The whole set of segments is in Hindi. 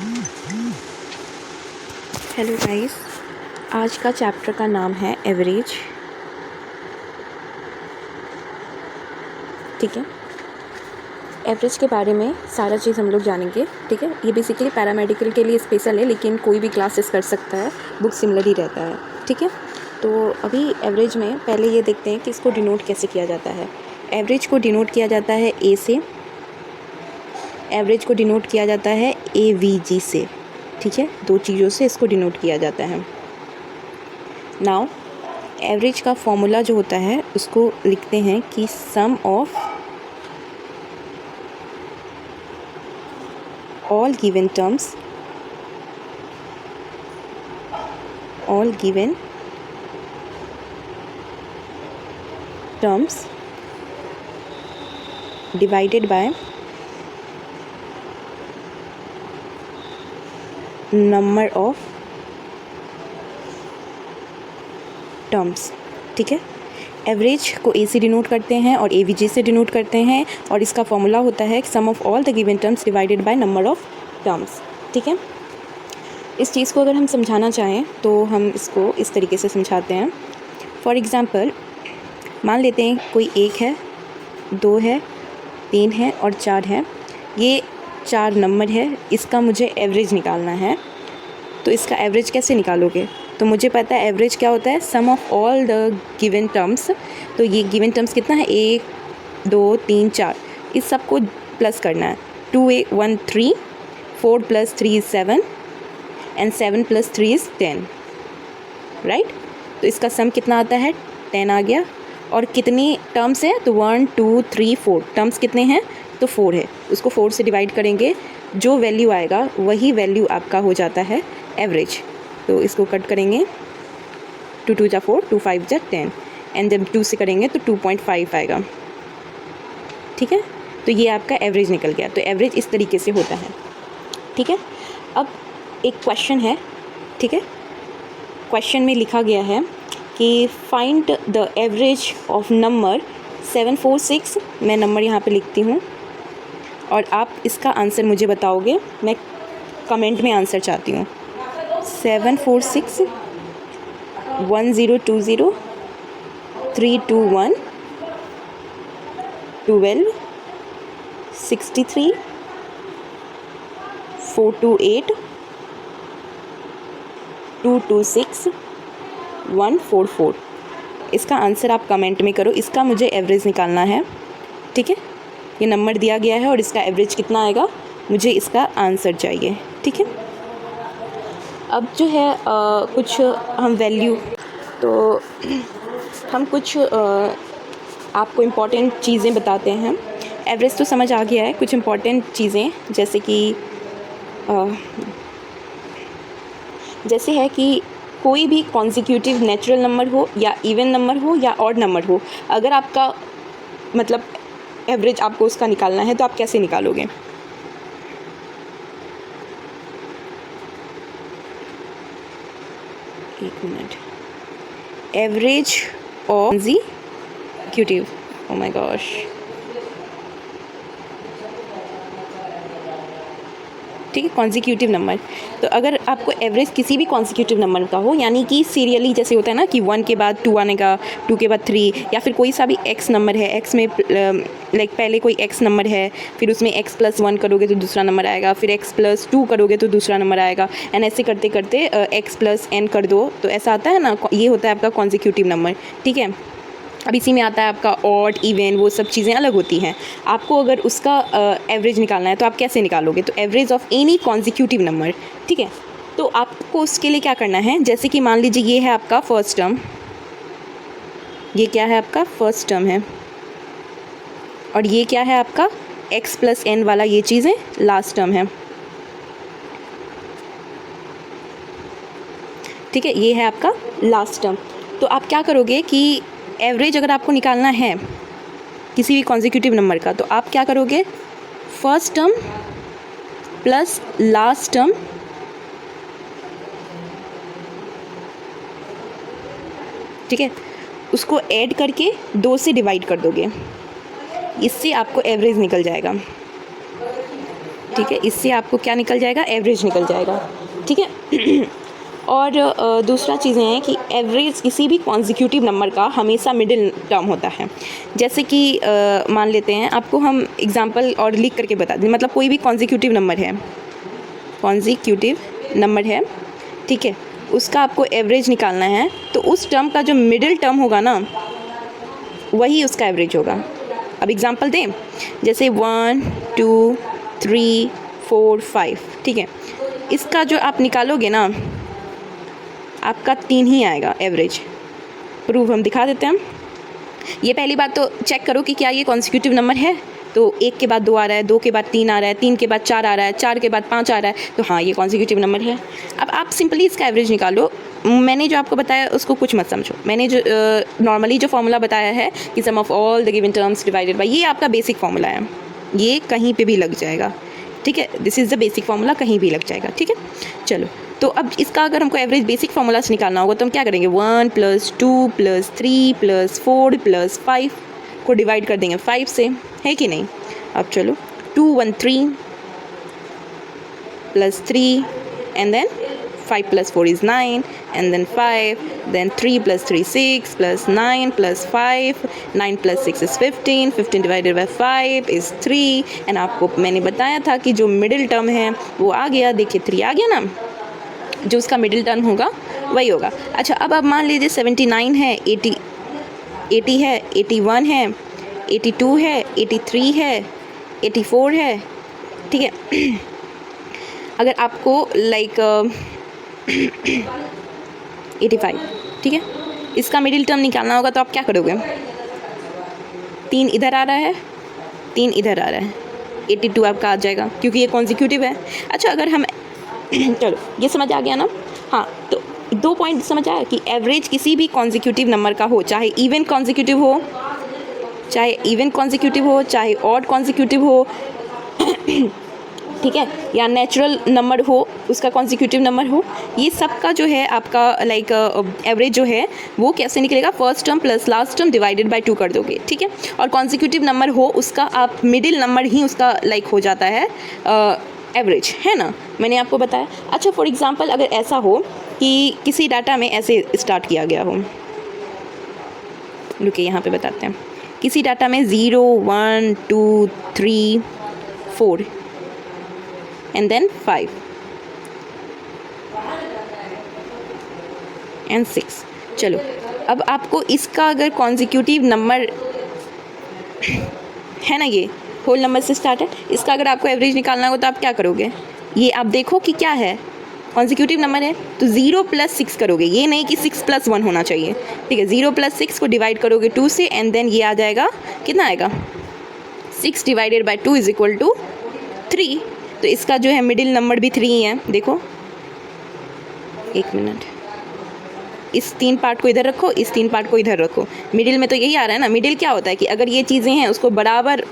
हेलो गाइस, आज का चैप्टर का नाम है एवरेज। ठीक है, एवरेज के बारे में सारा चीज़ हम लोग जानेंगे। ठीक है, ये बेसिकली पैरामेडिकल के लिए स्पेशल है, लेकिन कोई भी क्लासेस कर सकता है, बुक सिमिलर ही रहता है। ठीक है, तो अभी एवरेज में पहले ये देखते हैं कि इसको डिनोट कैसे किया जाता है। एवरेज को डिनोट किया जाता है ए से, एवरेज को डिनोट किया जाता है AVG से। ठीक है, दो चीज़ों से इसको डिनोट किया जाता है। नाउ एवरेज का फॉर्मूला जो होता है उसको लिखते हैं कि sum of all given terms divided by number of terms. ठीक है, एवरेज को ए से डिनोट करते हैं और AVG से डिनोट करते हैं, और इसका फॉर्मूला होता है sum of all the given terms divided by number of terms. ठीक है, इस चीज़ को अगर हम समझाना चाहें तो हम इसको इस तरीके से समझाते हैं। फॉर एग्ज़ाम्पल, मान लेते हैं कोई 1 है, 2 है, 3 है और 4 है। ये 4 नंबर है, इसका मुझे एवरेज निकालना है। तो इसका एवरेज कैसे निकालोगे? तो मुझे पता है एवरेज क्या होता है, sum of all the given terms. तो ये गिवन टर्म्स कितना है, 1 2 3 4, इस सब को प्लस करना है। 2 1 3, 4 + 3 is 7 एंड 7 + 3 is 10, राइट। तो इसका सम कितना आता है, 10 आ गया। और कितनी टर्म्स है, तो 1 2 3 4 टर्म्स कितने हैं, तो 4 है। उसको 4 से डिवाइड करेंगे, जो वैल्यू आएगा वही वैल्यू आपका हो जाता है एवरेज। तो इसको कट करेंगे, 2 2 = 4, 2 5 = 10, एंड जब 2 से करेंगे तो 2.5 आएगा। ठीक है, तो ये आपका एवरेज निकल गया। तो एवरेज इस तरीके से होता है। ठीक है, अब एक क्वेश्चन है। ठीक है, क्वेश्चन में लिखा गया है कि find the average of number 746। मैं नंबर यहाँ पे लिखती हूँ और आप इसका आंसर मुझे बताओगे। मैं कमेंट में आंसर चाहती हूँ। 746 1020 321 12 63 428 226 144। इसका आंसर आप कमेंट में करो। इसका मुझे एवरेज निकालना है। ठीक है, ये नंबर दिया गया है और इसका एवरेज कितना आएगा, मुझे इसका आंसर चाहिए। ठीक है, अब जो है कुछ हम वैल्यू, तो हम कुछ आपको इम्पॉर्टेंट चीज़ें बताते हैं। एवरेज तो समझ आ गया है, कुछ इम्पॉर्टेंट चीज़ें जैसे है कि कोई भी कॉन्जिक्यूटिव नेचुरल नंबर हो या इवन नंबर हो या ऑड नंबर हो, अगर आपका मतलब एवरेज आपको उसका निकालना है तो आप कैसे निकालोगे? एक minute. Average of consecutive, oh my gosh, ठीक है, कॉन्जिक्यूटिव नंबर। तो अगर आपको एवरेज किसी भी कॉन्जिक्यूटिव नंबर का हो, यानी कि सीरियली जैसे होता है ना कि 1 के बाद 2 आने का, 2 के बाद 3, या फिर कोई सा भी एक्स नंबर है, एक्स में लाइक पहले कोई एक्स नंबर है, फिर उसमें x + 1 करोगे तो दूसरा नंबर आएगा, फिर x + 2 करोगे तो दूसरा नंबर आएगा, एंड ऐसे करते करते x + n कर दो, तो ऐसा आता है ना, ये होता है आपका कॉन्जिक्यूटिव नंबर। ठीक है, अब इसी में आता है आपका ऑड, इवन, वो सब चीज़ें अलग होती हैं। आपको अगर उसका एवरेज निकालना है तो आप कैसे निकालोगे? तो average of any consecutive number. ठीक है, तो आपको उसके लिए क्या करना है, जैसे कि मान लीजिए ये है आपका फर्स्ट टर्म, ये क्या है आपका फर्स्ट टर्म है, और ये क्या है आपका x + n वाला, ये चीज़ें लास्ट टर्म है। ठीक है, ये है आपका लास्ट टर्म। तो आप क्या करोगे कि एवरेज अगर आपको निकालना है किसी भी कॉन्जिक्यूटिव नंबर का, तो आप क्या करोगे, first term plus last term ठीक है, उसको ऐड करके 2 से डिवाइड कर दोगे, इससे आपको एवरेज निकल जाएगा। ठीक है, इससे आपको क्या निकल जाएगा, एवरेज निकल जाएगा, ठीक है। और दूसरा चीज़ें हैं कि एवरेज किसी भी कॉन्जिक्यूटिव नंबर का हमेशा मिडिल टर्म होता है। जैसे कि मान लेते हैं, आपको हम एग्जांपल और लिख करके बता दें, मतलब कोई भी कॉन्जिक्यूटिव नंबर है, ठीक है, उसका आपको एवरेज निकालना है, तो उस टर्म का जो मिडिल टर्म होगा ना, वही उसका एवरेज होगा। अब एग्जांपल दें, जैसे 1 2 3 4 5, ठीक है, इसका जो आप निकालोगे ना, आपका 3 ही आएगा एवरेज। प्रूफ हम दिखा देते हैं। ये पहली बात तो चेक करो कि क्या ये कॉन्सिक्यूटिव नंबर है। तो 1 के बाद 2 आ रहा है, 2 के बाद 3 आ रहा है, 3 के बाद 4 आ रहा है, 4 के बाद 5 आ रहा है, तो हाँ ये कॉन्सिक्यूटिव नंबर है। अब आप सिंपली इसका एवरेज निकालो। मैंने जो आपको बताया उसको कुछ मत समझो। मैंने जो नॉर्मली जो फॉर्मूला बताया है कि sum of all the given terms divided by, ये आपका बेसिक फॉर्मूला है, ये कहीं पे भी लग जाएगा, ठीक है। This is the basic formula, कहीं भी लग जाएगा, ठीक है। चलो, तो अब इसका अगर हमको एवरेज बेसिक फॉर्मूला से निकालना होगा तो हम क्या करेंगे, 1 + 2 + 3 + 4 + 5 को डिवाइड कर देंगे 5 से, है कि नहीं। अब चलो, 2 1 3 + 3 and then 5 + 4 is 9 and then 5, then 3 + 3 6 + 9 + 5, 9 + 6 is 15, 15 divided by 5 is 3, and आपको मैंने बताया था कि जो मिडिल टर्म है वो आ गया, देखिए 3 आ गया ना, जो उसका मिडिल टर्म होगा वही होगा। अच्छा, अब आप मान लीजिए 79 है, 80 है, 81 है, 82 है, 83 है, 84 है, ठीक है। अगर आपको लाइक 85, ठीक है, इसका मिडिल टर्म निकालना होगा तो आप क्या करोगे, 3 इधर आ रहा है, 3 इधर आ रहा है, 82 आपका आ जाएगा क्योंकि ये कॉन्जिक्यूटिव है। अच्छा, अगर हम चलो ये समझ आ गया ना। हाँ, तो 2 पॉइंट समझ आया कि एवरेज किसी भी कॉन्जिक्यूटिव नंबर का हो, चाहे इवन कॉन्जिक्यूटिव हो, चाहे ऑड कॉन्जिक्यूटिव हो, ठीक है, या नेचुरल नंबर हो, उसका कॉन्जिक्यूटिव नंबर हो, ये सब का जो है आपका लाइक एवरेज जो है वो कैसे निकलेगा, first term plus last term divided by 2 कर दोगे, ठीक है। और कॉन्जिक्यूटिव नंबर हो उसका आप मिडिल नंबर ही उसका लाइक हो जाता है एवरेज, है ना, मैंने आपको बताया। अच्छा, फॉर एग्जांपल अगर ऐसा हो कि किसी डाटा में ऐसे स्टार्ट किया गया हो, रुकिए यहाँ पे बताते हैं, किसी डाटा में 0 1 2 3 4 and then 5 and 6। चलो, अब आपको इसका अगर कॉन्जिक्यूटिव नंबर है ना, ये होल नंबर से स्टार्ट है, इसका अगर आपको एवरेज निकालना हो तो आप क्या करोगे, ये आप देखो कि क्या है, कॉन्जिक्यूटिव नंबर है तो 0 + 6 करोगे, ये नहीं कि 6 + 1 होना चाहिए, ठीक है। 0 + 6 को डिवाइड करोगे 2 से, एंड देन ये आ जाएगा, कितना आएगा, 6 divided by 2 is equal to 3। तो इसका जो है मिडिल नंबर भी 3 ही है। देखो, एक मिनट, इस 3 पार्ट को इधर रखो, इस 3 पार्ट को इधर रखो, मिडिल में तो यही आ रहा है ना। मिडिल क्या होता है कि अगर ये चीज़ें हैं उसको बराबर,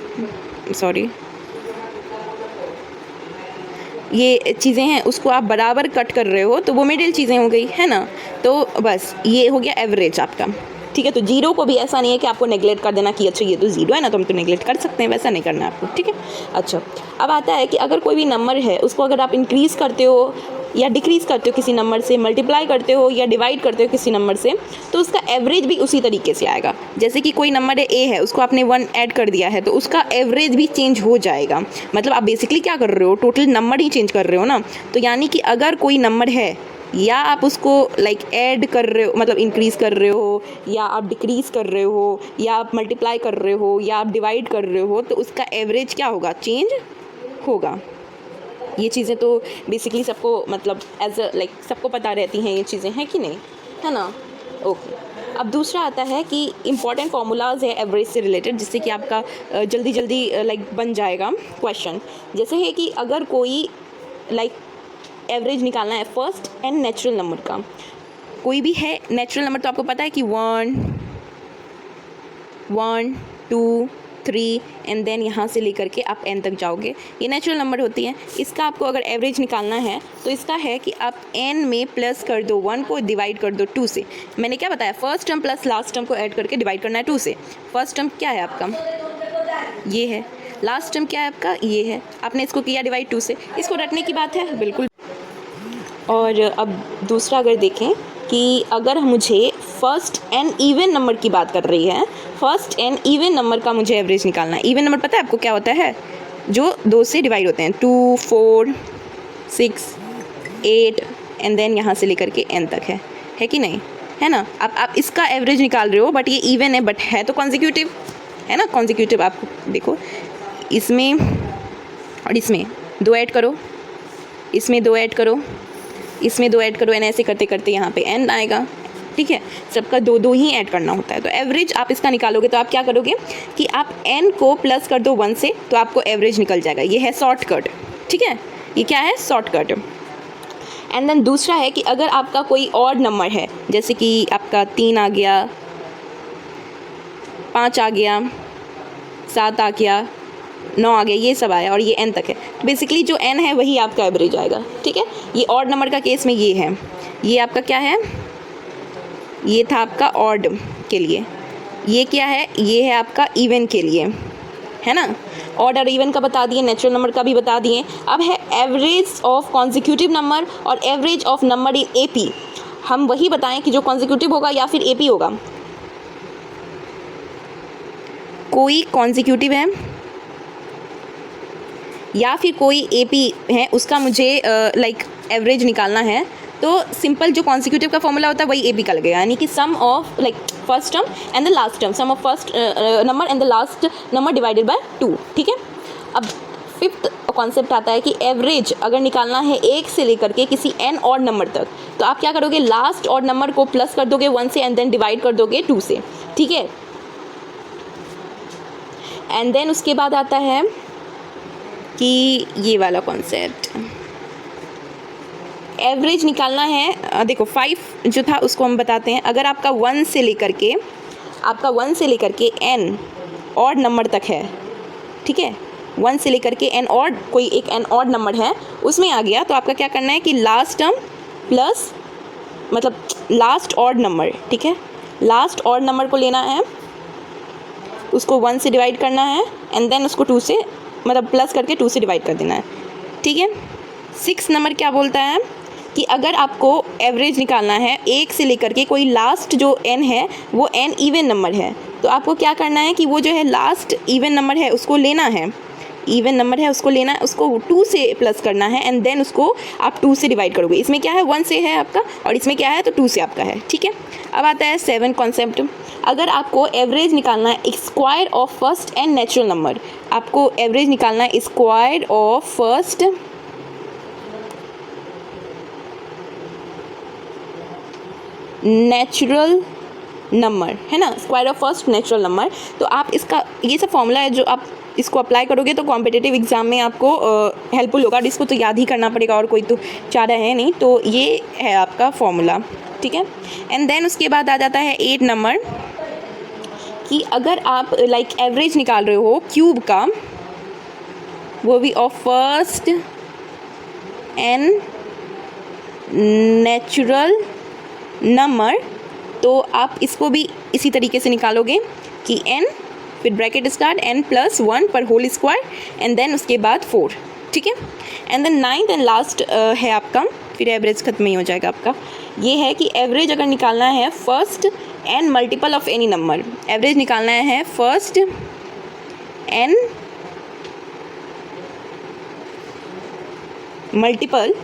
ये चीज़ें हैं उसको आप बराबर कट कर रहे हो तो वो मिडिल चीज़ें हो गई, है ना। तो बस ये हो गया एवरेज आपका, ठीक है। तो 0 को भी ऐसा नहीं है कि आपको नेगलेक्ट कर देना कि अच्छा ये तो 0 है ना तो हम तो नेगलेक्ट कर सकते हैं, वैसा नहीं करना है आपको, ठीक है। अच्छा, अब आता है कि अगर कोई भी नंबर है उसको अगर आप इंक्रीज़ करते हो या डिक्रीज़ करते हो किसी नंबर से, मल्टीप्लाई करते हो या डिवाइड करते हो किसी नंबर से, तो उसका एवरेज भी उसी तरीके से आएगा। जैसे कि कोई नंबर ए है, उसको आपने 1 ऐड कर दिया है तो उसका एवरेज भी चेंज हो जाएगा। मतलब आप बेसिकली क्या कर रहे हो, टोटल नंबर ही चेंज कर रहे हो ना। तो यानी कि अगर कोई नंबर है, या आप उसको लाइक ऐड कर रहे हो, मतलब इंक्रीज़ कर रहे हो, या आप डिक्रीज़ कर रहे हो, या आप मल्टीप्लाई कर रहे हो, या आप डिवाइड कर रहे हो, तो उसका एवरेज क्या होगा, चेंज होगा। ये चीज़ें तो बेसिकली सबको मतलब एज अ लाइक सबको पता रहती हैं ये चीज़ें, हैं कि नहीं, है ना। ओके, अब दूसरा आता है कि इंपॉर्टेंट फार्मूलाज है एवरेज से रिलेटेड, जिससे कि आपका जल्दी जल्दी लाइक बन जाएगा क्वेश्चन। जैसे है कि अगर कोई लाइक एवरेज निकालना है फर्स्ट एंड नेचुरल नंबर का, कोई भी है नेचुरल नंबर, तो आपको पता है कि 1 1 2 3 एंड देन यहाँ से लेकर के आप n तक जाओगे, ये नेचुरल नंबर होती है। इसका आपको अगर एवरेज निकालना है तो इसका है कि आप n में प्लस कर दो 1 को, डिवाइड कर दो 2 से। मैंने क्या बताया, first term plus last term को ऐड करके डिवाइड करना है 2 से। फर्स्ट टर्म क्या है आपका, ये है। लास्ट टर्म क्या है आपका, ये है, आपने इसको किया डिवाइड 2 से, इसको रटने की बात है बिल्कुल। और अब दूसरा अगर देखें कि अगर मुझे फर्स्ट एन इवन नंबर की बात कर रही है, फर्स्ट एन इवन नंबर का मुझे एवरेज निकालना है। इवन नंबर पता है आपको क्या होता है, जो 2 से डिवाइड होते हैं, 2, 4, 6, 8 एंड देन यहाँ से लेकर के n तक है कि नहीं, है ना। अब आप इसका एवरेज निकाल रहे हो, बट ये इवन है, बट है तो कॉन्जिक्यूटिव, है ना। कॉन्जिक्यूटिव आप देखो, इसमें और इसमें 2 ऐड करो, इसमें 2 ऐड करो, इसमें 2 ऐड करो, एन ऐसे करते करते यहाँ पे n आएगा, ठीक है। सबका 2 ही ऐड करना होता है। तो एवरेज आप इसका निकालोगे तो आप क्या करोगे कि आप n को प्लस कर दो 1 से, तो आपको एवरेज निकल जाएगा। ये है शॉर्टकट, ठीक है, ये क्या है, शॉर्टकट। एंड देन दूसरा है कि अगर आपका कोई ऑड नंबर है, जैसे कि आपका 3 आ गया, 5 आ गया, 7 आ गया, 9 आ गया, ये सब आया और ये n तक है, तो बेसिकली जो n है वही आपका एवरेज आएगा, ठीक है। ये ऑड नंबर का केस में ये है, ये आपका क्या है, ये था आपका ऑड के लिए, ये क्या है, ये है आपका इवन के लिए, है ना। ऑड और इवन का बता दिए, नेचुरल नंबर का भी बता दिए। अब है एवरेज ऑफ कॉन्जिक्यूटिव नंबर और average of number in AP. हम वही बताएं कि जो कॉन्जिक्यूटिव होगा या फिर एपी होगा। कोई कॉन्जिक्यूटिव है या फिर कोई एपी है, उसका मुझे लाइक एवरेज निकालना है, तो सिंपल जो कॉन्जिक्यूटिव का फॉर्मूला होता है वही एपी का लगेगा, यानी कि sum of like first term and the last term, sum of first number and the last number divided by 2, ठीक है। अब फिफ्थ कॉन्सेप्ट आता है कि एवरेज अगर निकालना है 1 से लेकर के किसी n ऑड नंबर तक, तो आप क्या करोगे, लास्ट ऑड नंबर को प्लस कर दोगे 1 से एंड देन डिवाइड कर दोगे 2 से, ठीक है। एंड देन उसके बाद आता है कि ये वाला कॉन्सेप्ट, एवरेज निकालना है। देखो 5 जो था उसको हम बताते हैं। अगर आपका 1 से लेकर के n ऑड नंबर तक है, ठीक है, 1 से लेकर के n ऑड, कोई एक n ऑड नंबर है उसमें आ गया, तो आपका क्या करना है कि लास्ट टर्म प्लस मतलब लास्ट ऑड नंबर, ठीक है, लास्ट ऑड नंबर को लेना है, उसको 1 से डिवाइड करना है एंड देन उसको 2 से मतलब प्लस करके 2 से डिवाइड कर देना है, ठीक है। 6 नंबर क्या बोलता है कि अगर आपको एवरेज निकालना है 1 से लेकर के कोई लास्ट जो n है वो n इवन नंबर है, तो आपको क्या करना है कि वो जो है लास्ट इवन नंबर है उसको लेना है, इवन नंबर है उसको लेना है, उसको 2 से प्लस करना है एंड देन उसको आप 2 से डिवाइड करोगे। इसमें क्या है, 1 से है आपका और इसमें क्या है तो 2 से आपका है, ठीक है। अब आता है 7 कॉन्सेप्ट। अगर आपको एवरेज निकालना है square of first and natural number, आपको एवरेज निकालना है square of first natural number, है ना, square of first natural number, तो आप इसका ये सब फॉर्मूला है जो आप इसको अप्लाई करोगे तो कॉम्पिटिटिव एग्जाम में आपको हेल्पफुल होगा। इसको तो याद ही करना पड़ेगा और कोई तो चारा है नहीं, तो ये है आपका फॉर्मूला, ठीक है। एंड देन उसके बाद आ जाता है 8 नंबर कि अगर आप लाइक एवरेज निकाल रहे हो क्यूब का, वो भी of first and natural number, तो आप इसको भी इसी तरीके से निकालोगे कि n फिर ब्रैकेट स्टार्ट n + 1 पर होल स्क्वायर एंड देन उसके बाद 4, ठीक है। And then 9th and last है आपका, फिर एवरेज खत्म ही हो जाएगा आपका। ये है कि एवरेज अगर निकालना है first n multiple of any number, average निकालना है first n multiple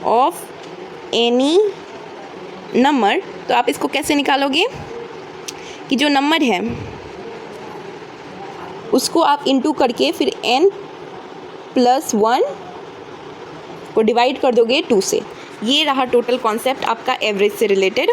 of any number, तो आप इसको कैसे निकालोगे कि जो नंबर है उसको आप इंटू करके फिर n + 1 को डिवाइड कर दोगे 2 से। ये रहा टोटल कॉन्सेप्ट आपका एवरेज से रिलेटेड।